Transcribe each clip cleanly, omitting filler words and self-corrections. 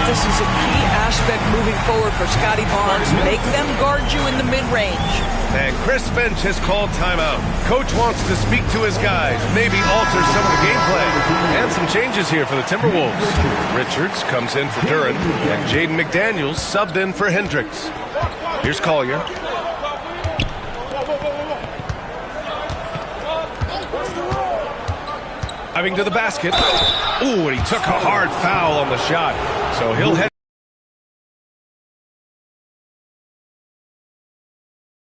this is a key aspect moving forward for Scotty Barnes. Make them guard you in the mid-range. And Chris Finch has called timeout. Coach wants to speak to his guys, maybe alter some of the game plan. And some changes here for the Timberwolves. Richards comes in for Duran, and Jaden McDaniels subbed in for Hendricks. Here's Collier. Driving to the basket. Ooh, and he took a hard foul on the shot. So he'll head.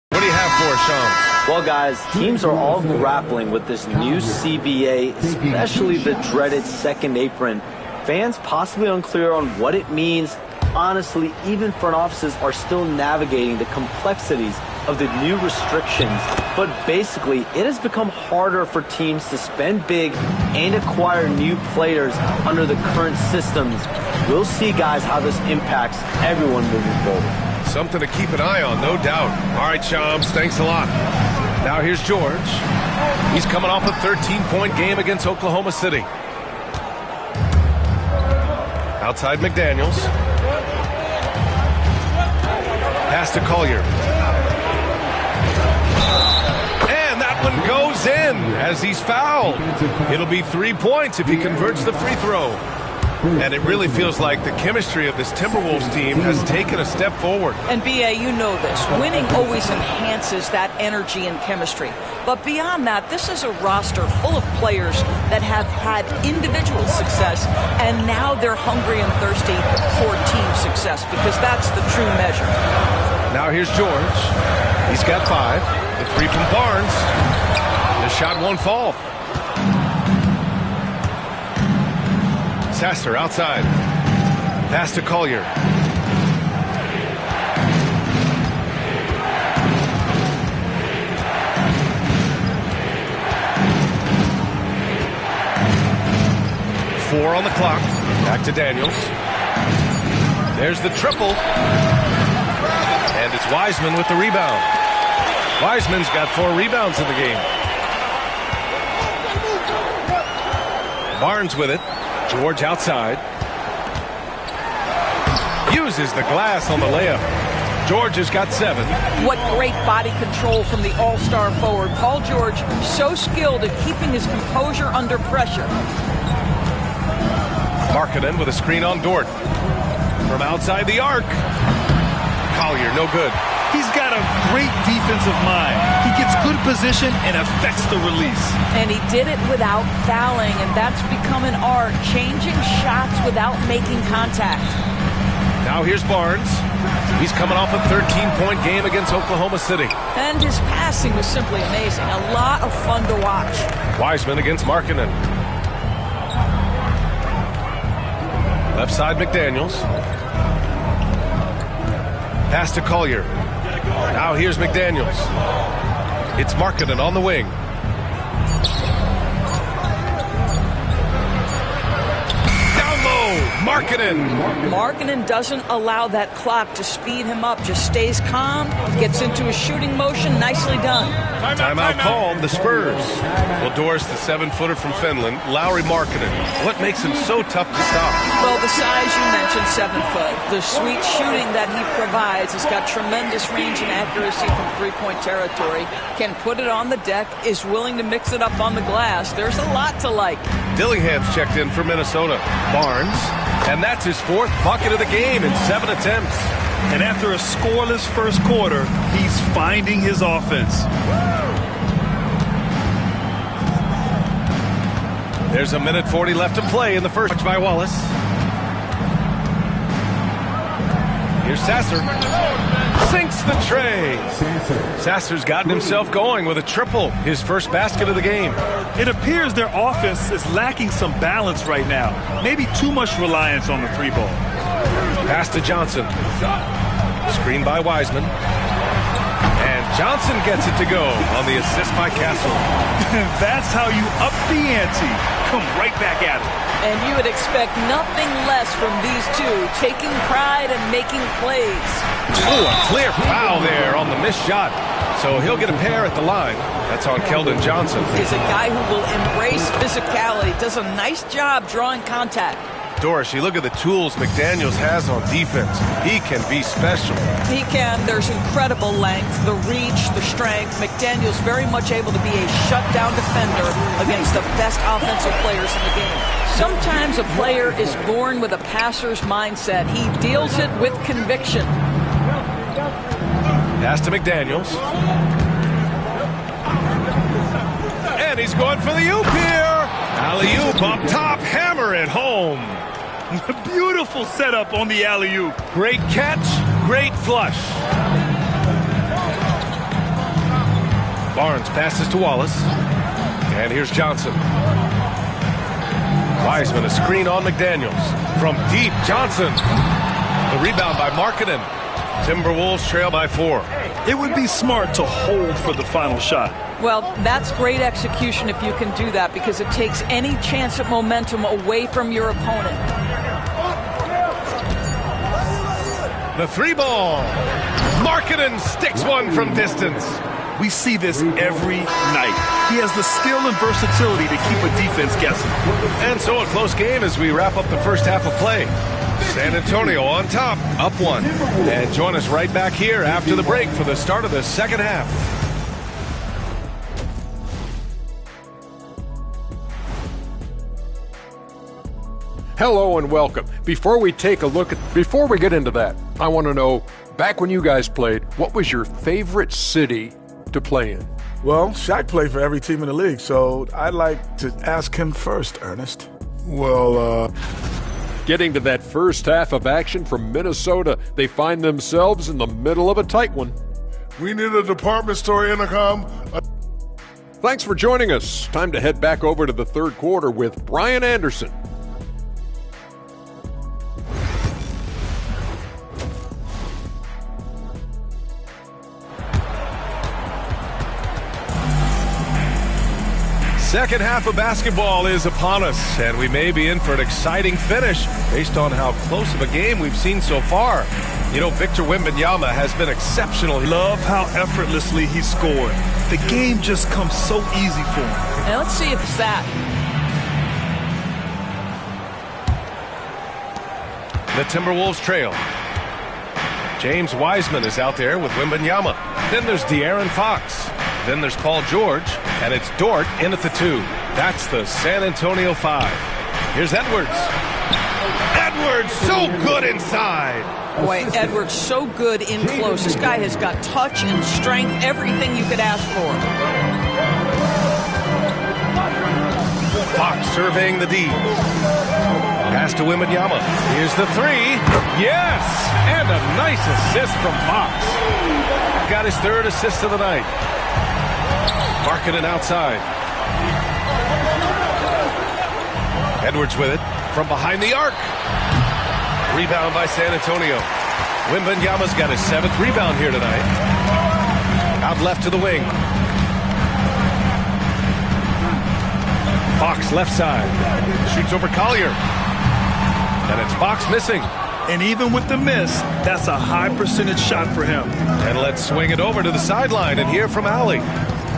What do you have for us, Shams? Well, guys, teams are all grappling with this new CBA, especially the dreaded second apron. Fans possibly unclear on what it means. Honestly, even front offices are still navigating the complexities of the new restrictions. But basically, it has become harder for teams to spend big and acquire new players under the current systems. We'll see, guys, how this impacts everyone moving forward. Something to keep an eye on, no doubt. All right, Shams, thanks a lot. Now here's George. He's coming off a 13-point game against Oklahoma City. Outside McDaniels. Pass to Collier. And that one goes in as he's fouled. It'll be 3 points if he converts the free throw. And it really feels like the chemistry of this Timberwolves team has taken a step forward. And B.A., you know this. Winning always enhances that energy and chemistry. But beyond that, this is a roster full of players that have had individual success, and now they're hungry and thirsty for team success, because that's the true measure. Now here's George. He's got 5. The three from Barnes. The shot won't fall. Sasser outside. Pass to Collier. Four on the clock. Back to Daniels. There's the triple. And it's Wiseman with the rebound. Wiseman's got 4 rebounds in the game. Barnes with it. George outside. Uses the glass on the layup. George has got 7. What great body control from the all-star forward. Paul George, so skilled at keeping his composure under pressure. Markkanen with a screen on Dort. From outside the arc. Collier, no good. He's got a great defensive mind. He gets good position and affects the release. And he did it without fouling, and that's become an art, changing shots without making contact. Now here's Barnes. He's coming off a 13-point game against Oklahoma City. And his passing was simply amazing. A lot of fun to watch. Wiseman against Markkanen. Left side McDaniels. Pass to Collier. Now here's McDaniels. It's Markkanen on the wing. Down low, Markkanen doesn't allow that clock to speed him up. Just stays calm, gets into a shooting motion. Nicely done. Timeout called, the Spurs. Well, Doris, the 7-footer from Finland, Lauri Markkanen. What makes him so tough to stop? Well, the size you mentioned, 7 foot. The sweet shooting that he provides. He's got tremendous range and accuracy from three-point territory. Can put it on the deck, is willing to mix it up on the glass. There's a lot to like. Dillingham's checked in for Minnesota. Barnes, and that's his 4th bucket of the game in 7 attempts. And after a scoreless first quarter, he's finding his offense. There's a 1:40 left to play in the first by Wallace. Here's Sasser. Sinks the tray. Sasser's gotten himself going with a triple, his first basket of the game. It appears their offense is lacking some balance right now. Maybe too much reliance on the 3-ball. Pass to Johnson. Screen by Wiseman. And Johnson gets it to go on the assist by Castle. That's how you up the ante. Come right back at it. And you would expect nothing less from these two, taking pride and making plays. Oh, a clear foul there on the missed shot. So he'll get a pair at the line. That's on Keldon Johnson. He's a guy who will embrace physicality, does a nice job drawing contact. Doris, you look at the tools McDaniels has on defense. He can be special. He can. There's incredible length, the reach, the strength. McDaniels very much able to be a shutdown defender against the best offensive players in the game. Sometimes a player is born with a passer's mindset. He deals it with conviction. Pass to McDaniels. And he's going for the oop here. Alley-oop up top, hammer it home. Beautiful setup on the alley-oop. Great catch, great flush. Barnes passes to Wallace. And here's Johnson. Wiseman, a screen on McDaniels. From deep, Johnson. The rebound by Markkanen. Timberwolves trail by 4. It would be smart to hold for the final shot. Well, that's great execution if you can do that, because it takes any chance at momentum away from your opponent. The 3-ball. Markkanen sticks one from distance. We see this every night. He has the skill and versatility to keep a defense guessing. And so a close game as we wrap up the first half of play. San Antonio on top, up 1. And join us right back here after the break for the start of the second half. Hello and welcome. Before we get into that, I want to know, back when you guys played, what was your favorite city to play in? Well, Shaq played for every team in the league, so I'd like to ask him first, Ernest. Well, getting to that first half of action from Minnesota, they find themselves in the middle of a tight one. We need a department store intercom. Thanks for joining us. Time to head back over to the third quarter with Brian Anderson. Second half of basketball is upon us, and we may be in for an exciting finish based on how close of a game we've seen so far. You know, Victor Wembanyama has been exceptional. Love how effortlessly he scored. The game just comes so easy for him. Now let's see if it's that. The Timberwolves trail. James Wiseman is out there with Wembanyama. Then there's De'Aaron Fox. Then there's Paul George, and it's Dort in at the 2. That's the San Antonio 5. Here's Edwards. Edwards, so good inside. Boy, Edwards so good in close. This guy has got touch and strength, everything you could ask for. Fox surveying the D. Pass to Wembanyama. Here's the 3. Yes! And a nice assist from Fox. Got his 3rd assist of the night. Markkanen outside. Edwards with it from behind the arc. Rebound by San Antonio. Wembanyama's got his 7th rebound here tonight. Out left to the wing. Fox left side. Shoots over Collier. And it's Fox missing. And even with the miss, that's a high percentage shot for him. And let's swing it over to the sideline and hear from Allie.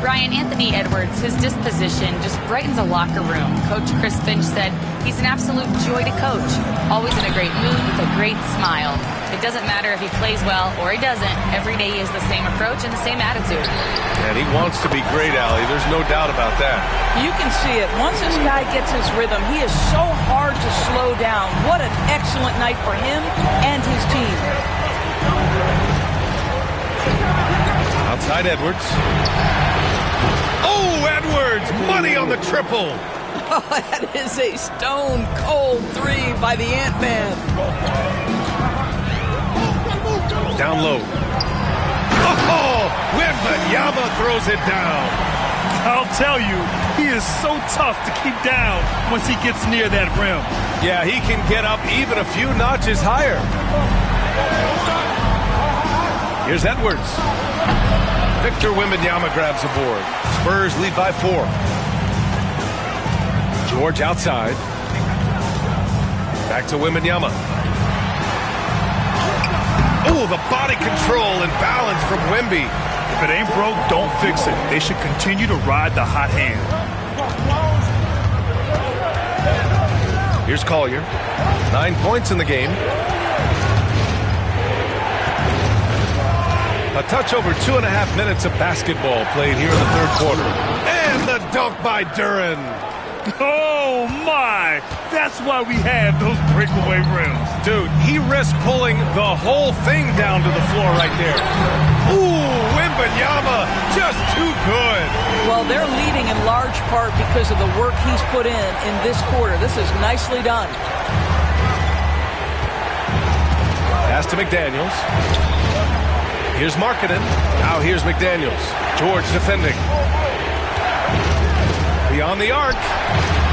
Brian, Anthony Edwards, his disposition just brightens a locker room. Coach Chris Finch said he's an absolute joy to coach. Always in a great mood with a great smile. It doesn't matter if he plays well or he doesn't. Every day he has the same approach and the same attitude. And he wants to be great, Allie. There's no doubt about that. You can see it. Once this guy gets his rhythm, he is so hard to slow down. What an excellent night for him and his team. Outside Edwards. Oh, Edwards! Money on the triple! Oh, that is a stone-cold 3 by the Ant-Man. Down low. Oh! Wembanyama throws it down. I'll tell you, he is so tough to keep down once he gets near that rim. Yeah, he can get up even a few notches higher. Here's Edwards. Victor Wembanyama grabs the board. Spurs lead by 4. George outside. Back to Wembanyama. Oh, the body control and balance from Wemby. If it ain't broke, don't fix it. They should continue to ride the hot hand. Here's Collier. 9 points in the game. A touch over 2.5 minutes of basketball played here in the third quarter. And the dunk by Duren. Oh, my. That's why we have those breakaway rims. Dude, he risked pulling the whole thing down to the floor right there. Ooh, Wembanyama, just too good. Well, they're leading in large part because of the work he's put in this quarter. This is nicely done. Pass to McDaniels. Here's Markkanen. Now here's McDaniels. George defending. Beyond the arc.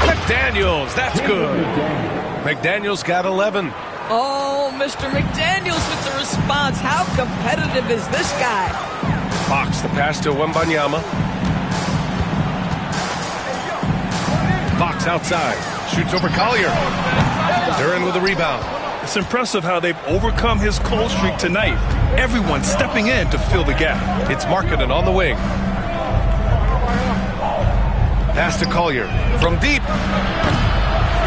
McDaniels, that's good. McDaniels got 11. Oh, Mr. McDaniels with the response. How competitive is this guy? Fox, the pass to Wembanyama. Fox outside. Shoots over Collier. Duren with the rebound. It's impressive how they've overcome his cold streak tonight. Everyone stepping in to fill the gap. It's Markkanen on the wing. Pass to Collier from deep.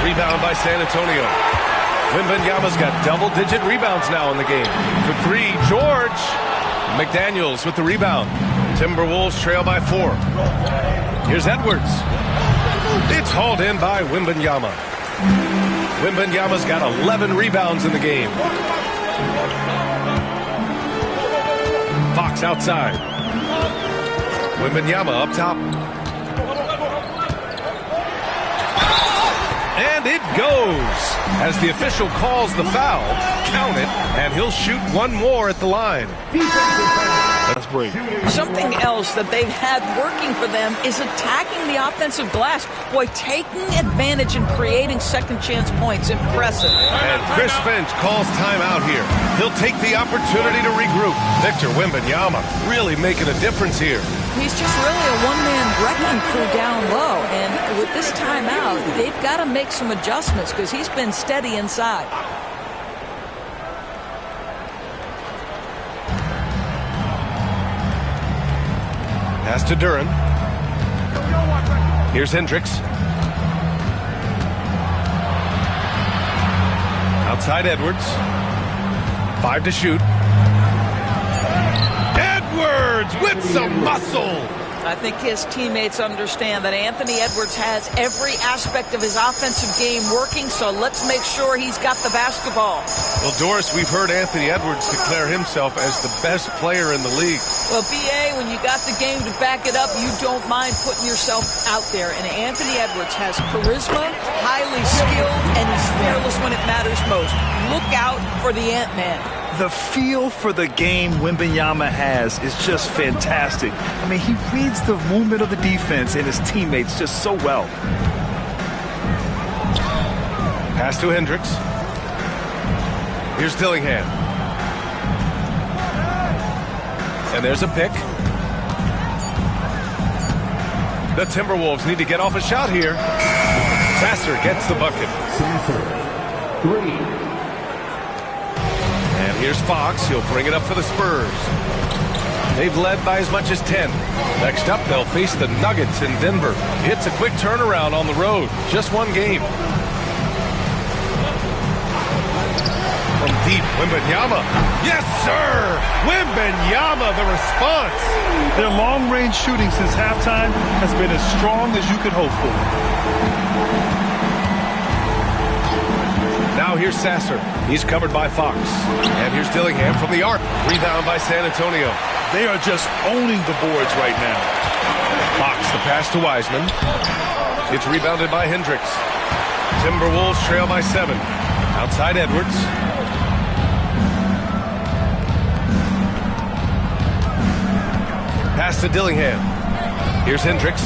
Rebound by San Antonio. Wembanyama's got double-digit rebounds now in the game. For three, George. McDaniels with the rebound. Timberwolves trail by 4. Here's Edwards. It's hauled in by Wembanyama. Wembanyama's got 11 rebounds in the game. Fox outside. Wembanyama up top. And it goes. As the official calls the foul, count it, and he'll shoot one more at the line. That's great. Something else that they've had working for them is attacking the offensive glass. Boy, taking advantage and creating second chance points. Impressive. And Chris Finch calls timeout here. He'll take the opportunity to regroup. Victor Wembanyama really making a difference here. He's just really a one-man wrecking crew down low. And with this timeout, they've got to make some adjustments because he's been steady inside. Pass to Duren. Here's Hendricks. Outside Edwards. 5 to shoot. Edwards with some muscle. I think his teammates understand that Anthony Edwards has every aspect of his offensive game working, so let's make sure he's got the basketball. Well, Doris, we've heard Anthony Edwards declare himself as the best player in the league. Well, B.A., when you got the game to back it up, you don't mind putting yourself out there. And Anthony Edwards has charisma, highly skilled, and he's fearless when it matters most. Look out for the Ant-Man. The feel for the game Wembanyama has is just fantastic. I mean, he reads the movement of the defense and his teammates just so well. Pass to Hendricks. Here's Dillingham. And there's a pick. The Timberwolves need to get off a shot here. Sasser gets the bucket. Sasser, 3. And here's Fox. He'll bring it up for the Spurs. They've led by as much as 10. Next up, they'll face the Nuggets in Denver. It's a quick turnaround on the road. Just one game. From deep, Wembanyama. Yes, sir! Wembanyama, the response. Their long-range shooting since halftime has been as strong as you could hope for. Now here's Sasser. He's covered by Fox. And here's Dillingham from the arc. Rebound by San Antonio. They are just owning the boards right now. Fox, the pass to Wiseman. It's rebounded by Hendricks. Timberwolves trail by 7. Outside Edwards. Pass to Dillingham. Here's Hendricks.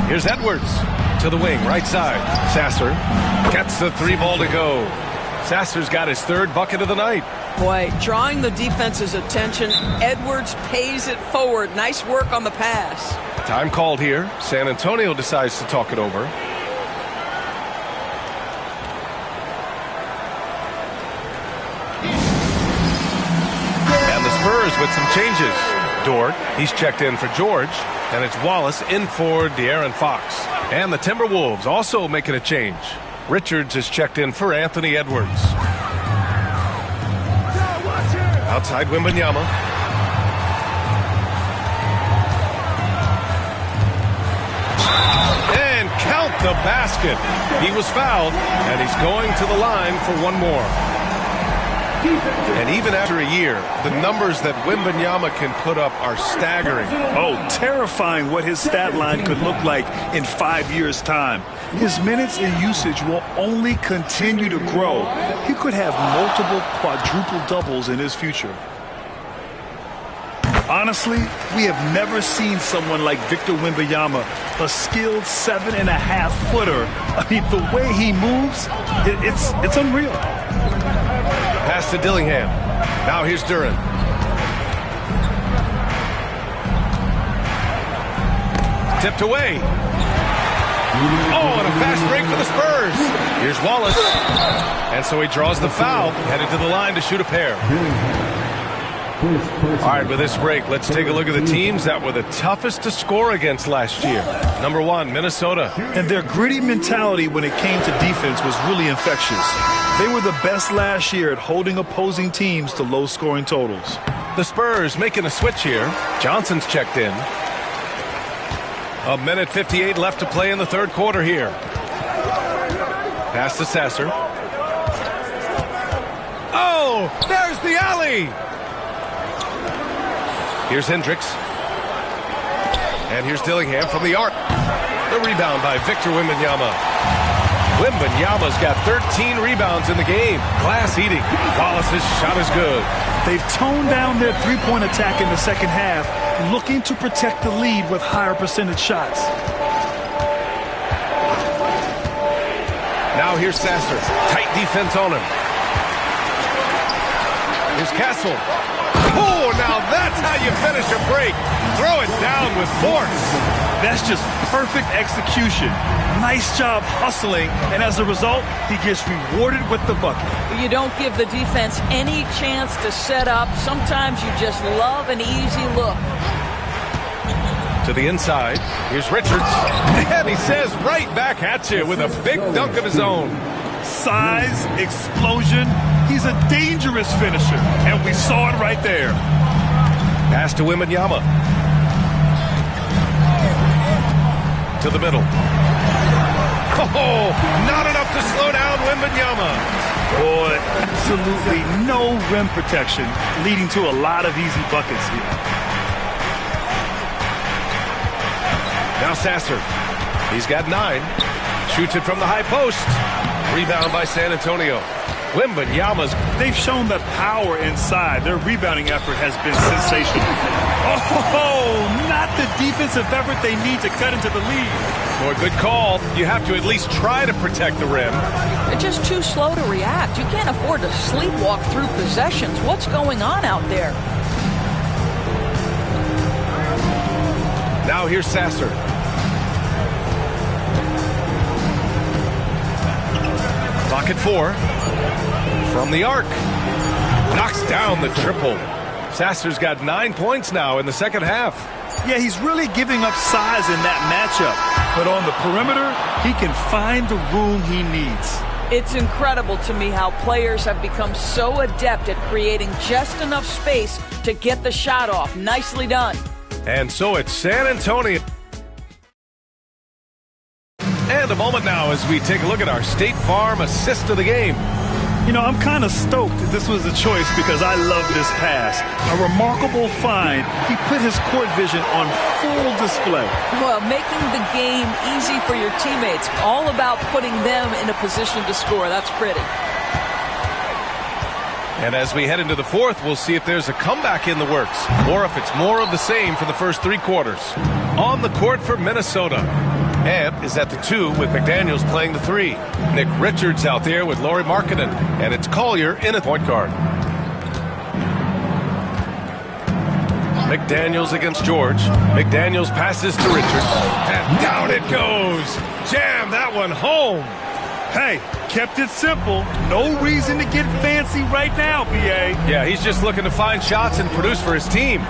Here's Edwards. To the wing, right side. Sasser gets the 3 ball to go. Sasser's got his 3rd bucket of the night. Boy, drawing the defense's attention, Edwards pays it forward. Nice work on the pass. Time called here. San Antonio decides to talk it over. And the Spurs with some changes. Dort. He's checked in for George. And it's Wallace in for De'Aaron Fox. And the Timberwolves also making a change. Richards is checked in for Anthony Edwards. Outside Wembanyama. And count the basket. He was fouled, and he's going to the line for one more. And even after a year, the numbers that Wembanyama can put up are staggering. Oh, terrifying what his stat line could look like in 5 years' time. His minutes and usage will only continue to grow. He could have multiple quadruple doubles in his future. Honestly, we have never seen someone like Victor Wembanyama, a skilled 7.5-footer. I mean, the way he moves, it's unreal. Pass to Dillingham. Now here's Duren. Tipped away. Oh, and a fast break for the Spurs. Here's Wallace. And so he draws the foul, headed to the line to shoot a pair. All right, with this break, let's take a look at the teams that were the toughest to score against last year. Number 1, Minnesota. And their gritty mentality when it came to defense was really infectious. They were the best last year at holding opposing teams to low-scoring totals. The Spurs making a switch here. Johnson's checked in. 1:58 left to play in the third quarter here. Pass to Sasser. Oh, there's the alley. Here's Hendricks. And here's Dillingham from the arc. The rebound by Victor Wembanyama. Wembanyama's got 13 rebounds in the game. Glass eating. Wallace's shot is good. They've toned down their three-point attack in the second half, looking to protect the lead with higher percentage shots. Now here's Sasser. Tight defense on him. Here's Castle. Oh, now that's how you finish a break. Throw it down with force. That's just perfect execution. Nice job hustling, and as a result, he gets rewarded with the bucket. You don't give the defense any chance to set up. Sometimes you just love an easy look. To the inside. Here's Richards. And he says right back at you with a big dunk of his own. Size, explosion. He's a dangerous finisher, and we saw it right there. Pass to Wembanyama. To the middle. Oh, not enough to slow down Wembanyama. Boy, absolutely no rim protection, leading to a lot of easy buckets here. Now Sasser. He's got 9. Shoots it from the high post. Rebound by San Antonio. Wembanyama's. They've shown the power inside. Their rebounding effort has been sensational. Oh, not the defensive effort they need to cut into the lead. Boy, good call. You have to at least try to protect the rim. They're just too slow to react. You can't afford to sleepwalk through possessions. What's going on out there? Now here's Sasser. Clock at 4. From the arc. Knocks down the triple. Sasser's got 9 points now in the second half. Yeah, he's really giving up size in that matchup. But on the perimeter, he can find the room he needs. It's incredible to me how players have become so adept at creating just enough space to get the shot off. Nicely done. And so it's San Antonio. And a moment now as we take a look at our State Farm assist of the game. You know, I'm kind of stoked this was a choice because I love this pass. A remarkable find. He put his court vision on full display. Well, making the game easy for your teammates. All about putting them in a position to score. That's pretty. And as we head into the fourth, we'll see if there's a comeback in the works or if it's more of the same for the first 3 quarters. On the court for Minnesota. Amp is at the 2 with McDaniels playing the 3. Nick Richards out there with Lauri Markkanen. And it's Collier in at point guard. McDaniels against George. McDaniels passes to Richards. And down it goes. Jam that one home. Hey, kept it simple. No reason to get fancy right now, BA. Yeah, he's just looking to find shots and produce for his team.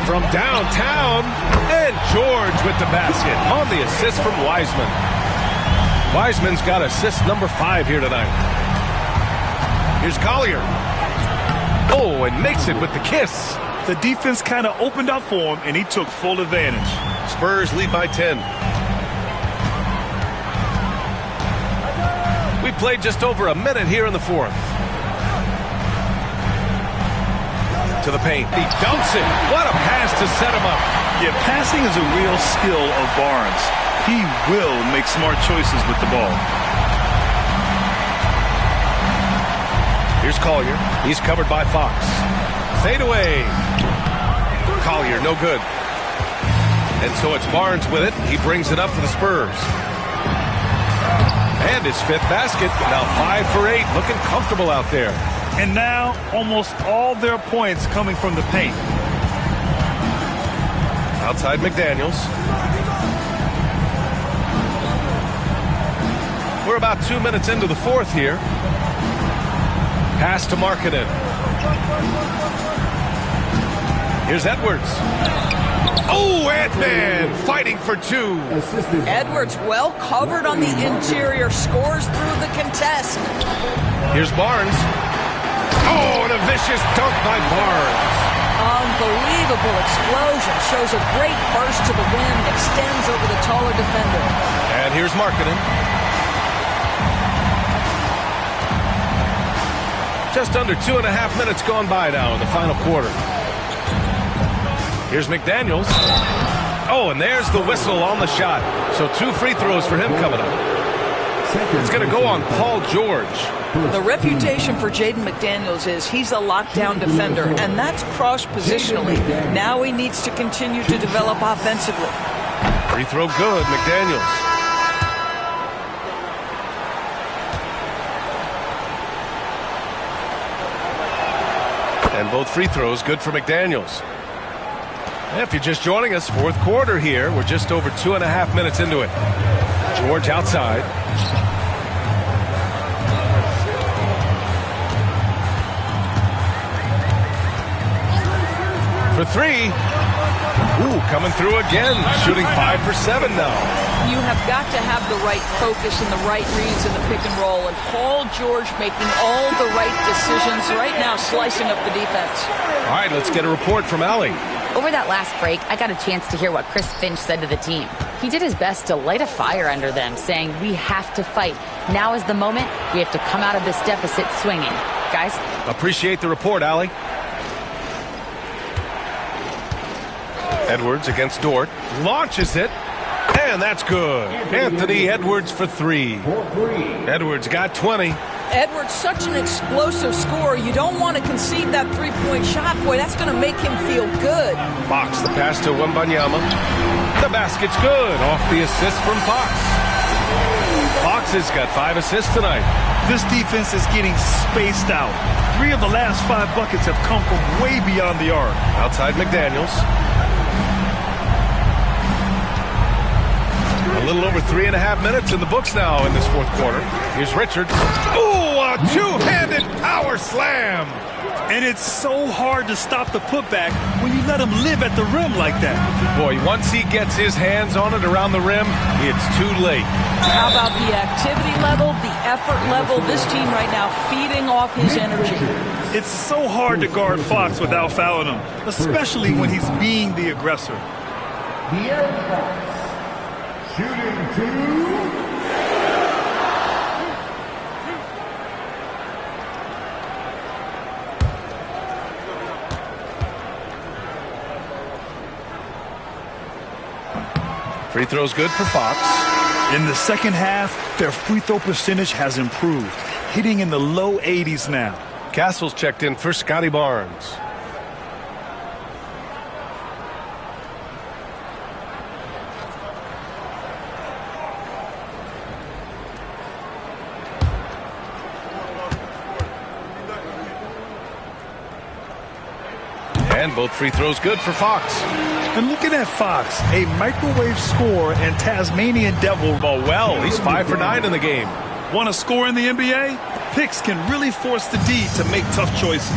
From downtown, and George with the basket on the assist from Wiseman. Wiseman's got assist number 5 here tonight. Here's Collier. Oh, and makes it with the kiss. The defense kind of opened up for him, and he took full advantage. Spurs lead by 10. We played just over a minute here in the fourth. To the paint. He dunks it. What a pass to set him up. Yeah, passing is a real skill of Barnes. He will make smart choices with the ball. Here's Collier. He's covered by Fox. Fade away. Collier, no good. And so it's Barnes with it. He brings it up for the Spurs. And his 5th basket. Now 5 for 8. Looking comfortable out there. And now almost all their points coming from the paint. Outside McDaniels. We're about 2 minutes into the fourth here. Pass to Markkanen. Here's Edwards. Oh, Ant-Man fighting for 2. Edwards well covered on the interior, scores through the contest. Here's Barnes. Oh, and a vicious dunk by Barnes. Unbelievable explosion. Shows a great burst to the rim, extends over the taller defender. And here's Markkanen. Just under 2.5 minutes gone by now in the final quarter. Here's McDaniels. Oh, and there's the whistle on the shot. So 2 free throws for him coming up. It's going to go on Paul George. The reputation for Jaden McDaniels is he's a lockdown defender, and that's cross-positionally. Now he needs to continue to develop offensively. Free throw good, McDaniels. And both free throws good for McDaniels. If you're just joining us, fourth quarter here. We're just over 2.5 minutes into it. George outside. For 3. Ooh, coming through again. Shooting 5 for 7 now. You have got to have the right focus and the right reads in the pick and roll. And Paul George making all the right decisions right now, slicing up the defense. All right, let's get a report from Allie. Over that last break, I got a chance to hear what Chris Finch said to the team. He did his best to light a fire under them, saying, we have to fight. Now is the moment. We have to come out of this deficit swinging. Guys? Appreciate the report, Allie. Edwards against Dort. Launches it. And that's good. Anthony Edwards for 3. Edwards got 20. Edwards, such an explosive scorer. You don't want to concede that three-point shot. Boy, that's going to make him feel good. Fox, the pass to Wembanyama. The basket's good. Off the assist from Fox. Fox has got 5 assists tonight. This defense is getting spaced out. 3 of the last 5 buckets have come from way beyond the arc. Outside McDaniels. A little over 3.5 minutes in the books now in this fourth quarter. Here's Richards. Ooh, a two-handed power slam. And it's so hard to stop the putback when you let him live at the rim like that. Boy, once he gets his hands on it around the rim, it's too late. How about the activity level, the effort level? This team right now feeding off his energy. It's so hard to guard Fox without fouling him, especially when he's being the aggressor. Shooting 2. Free throw's good for Fox. In the second half, their free throw percentage has improved, hitting in the low 80s now. Castle's checked in for Scotty Barnes. And both free throws good for Fox. And looking at Fox, a microwave scorer and Tasmanian Devil. Oh, well, he's 5 for 9 in the game. Want to score in the NBA? Picks can really force the D to make tough choices.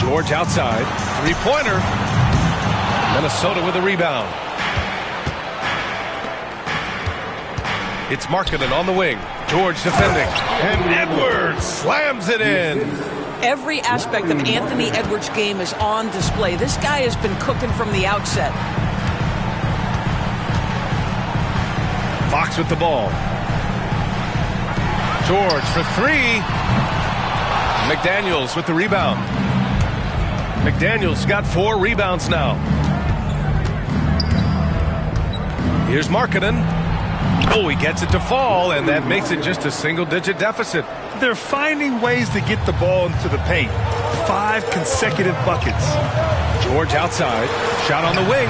George outside. Three-pointer. Minnesota with a rebound. It's Markkanen on the wing. George defending. And Edwards slams it in. Every aspect of Anthony Edwards' game is on display. This guy has been cooking from the outset. Fox with the ball. George for three. McDaniels with the rebound. McDaniels got 4 rebounds now. Here's Markkanen. Oh, he gets it to fall, and that makes it just a single-digit deficit. They're finding ways to get the ball into the paint. 5 consecutive buckets. George outside. Shot on the wing.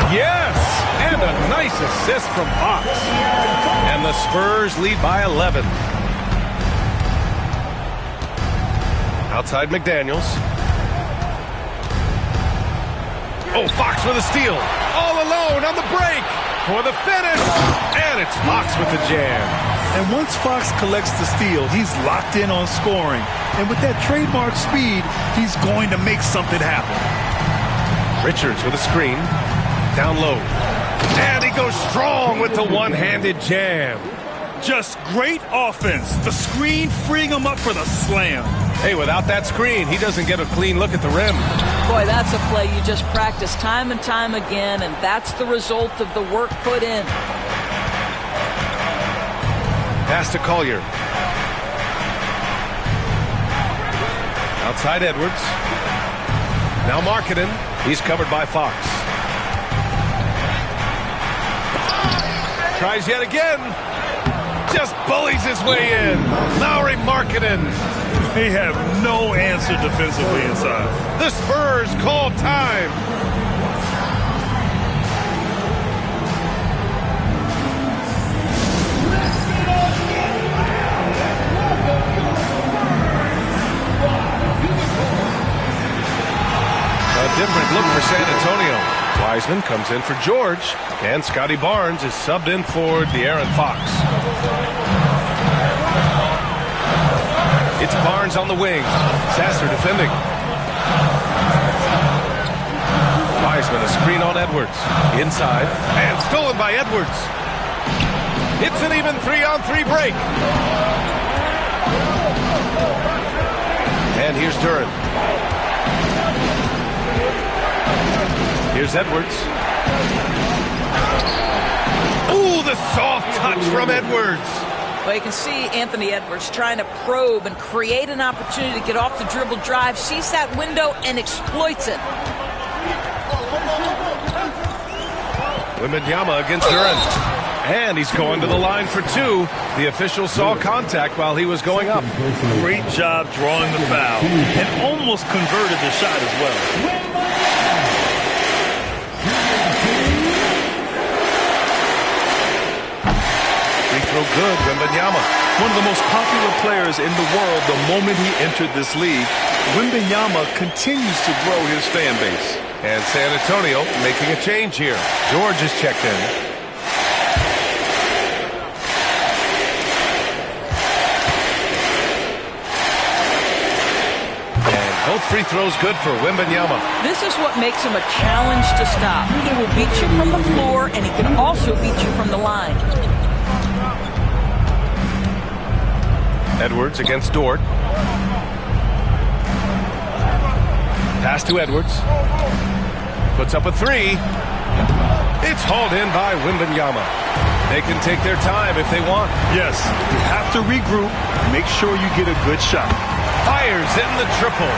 Yes! And a nice assist from Fox. And the Spurs lead by 11. Outside McDaniels. Oh, Fox with a steal. All alone on the break for the finish. And it's Fox with the jam. And once Fox collects the steal, he's locked in on scoring. And with that trademark speed, he's going to make something happen. Richards with a screen. Down low. And he goes strong with the one-handed jam. Just great offense. The screen freeing him up for the slam. Hey, without that screen, he doesn't get a clean look at the rim. Boy, that's a play you just practice time and time again, and that's the result of the work put in. Pass to Collier. Outside Edwards. Now Markkanen. He's covered by Fox. Tries yet again. Just bullies his way in. Lauri Markkanen. They have no answer defensively inside. The Spurs call time. A different look for San Antonio. Wiseman comes in for George, and Scotty Barnes is subbed in for De'Aaron Fox. It's Barnes on the wing. Sasser defending. Wiseman, a screen on Edwards. Inside, and stolen by Edwards. It's an even 3-on-3 break. And here's Duren. Here's Edwards. Ooh, the soft touch from Edwards. Well, you can see Anthony Edwards trying to probe and create an opportunity to get off the dribble drive, sees that window, and exploits it. Wembanyama against Duren. And he's going to the line for 2. The official saw contact while he was going up. Great job drawing the foul. And almost converted the shot as well. Throw good, Wembanyama. One of the most popular players in the world the moment he entered this league. Wembanyama continues to grow his fan base. And San Antonio making a change here. George is checked in. And both free throws good for Wembanyama. This is what makes him a challenge to stop. He will beat you from the floor, and he can also beat you from the line. Edwards against Dort. Pass to Edwards. Puts up a 3. It's hauled in by Wembanyama. They can take their time if they want. Yes, you have to regroup. Make sure you get a good shot. Fires in the triple.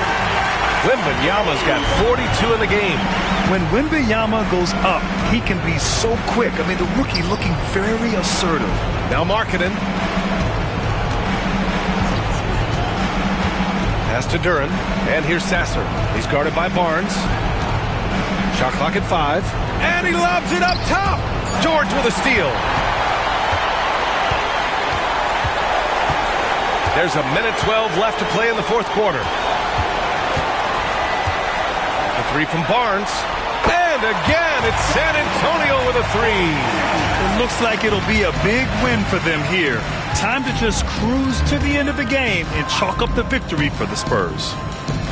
Wembanyama's got 42 in the game. When Wembanyama goes up, he can be so quick. I mean, the rookie looking very assertive. Now Markkanen. Pass to Duren, and here's Sasser. He's guarded by Barnes. Shot clock at 5, and he lobs it up top. George with a steal. There's a minute 12 left to play in the fourth quarter. A 3 from Barnes, and again it's San Antonio with a 3. It looks like it'll be a big win for them here. Time to just cruise to the end of the game and chalk up the victory for the Spurs.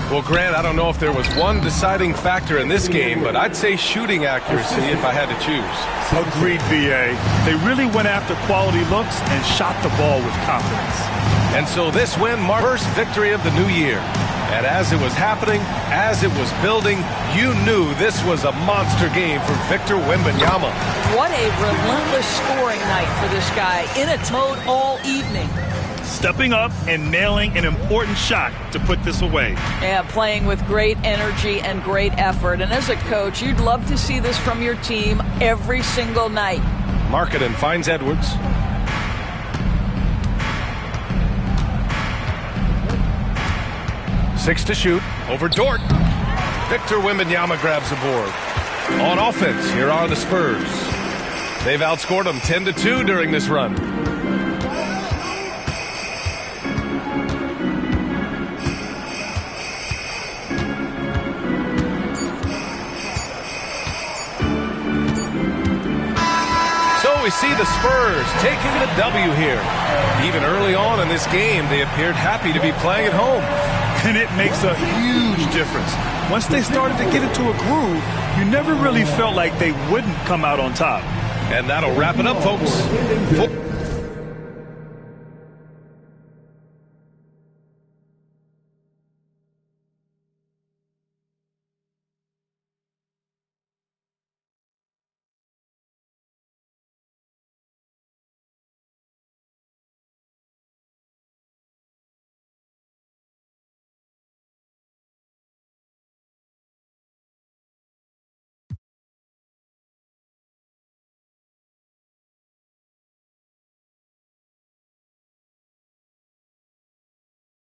Well, Grant, I don't know if there was one deciding factor in this game, but I'd say shooting accuracy if I had to choose. Agreed, B.A. They really went after quality looks and shot the ball with confidence. And so this win marked the first victory of the new year. And as it was happening, as it was building, you knew this was a monster game for Victor Wembanyama. What a relentless scoring night for this guy, in a mode all evening. Stepping up and nailing an important shot to put this away. Yeah, playing with great energy and great effort. And as a coach, you'd love to see this from your team every single night. Markkanen finds Edwards. Six to shoot. Over Dort. Victor Wembanyama grabs the board. On offense, here are the Spurs. They've outscored them 10-2 during this run. So we see the Spurs taking the W here. Even early on in this game, they appeared happy to be playing at home. And it makes a huge difference. Once they started to get into a groove, you never really felt like they wouldn't come out on top. And that'll wrap it up, folks.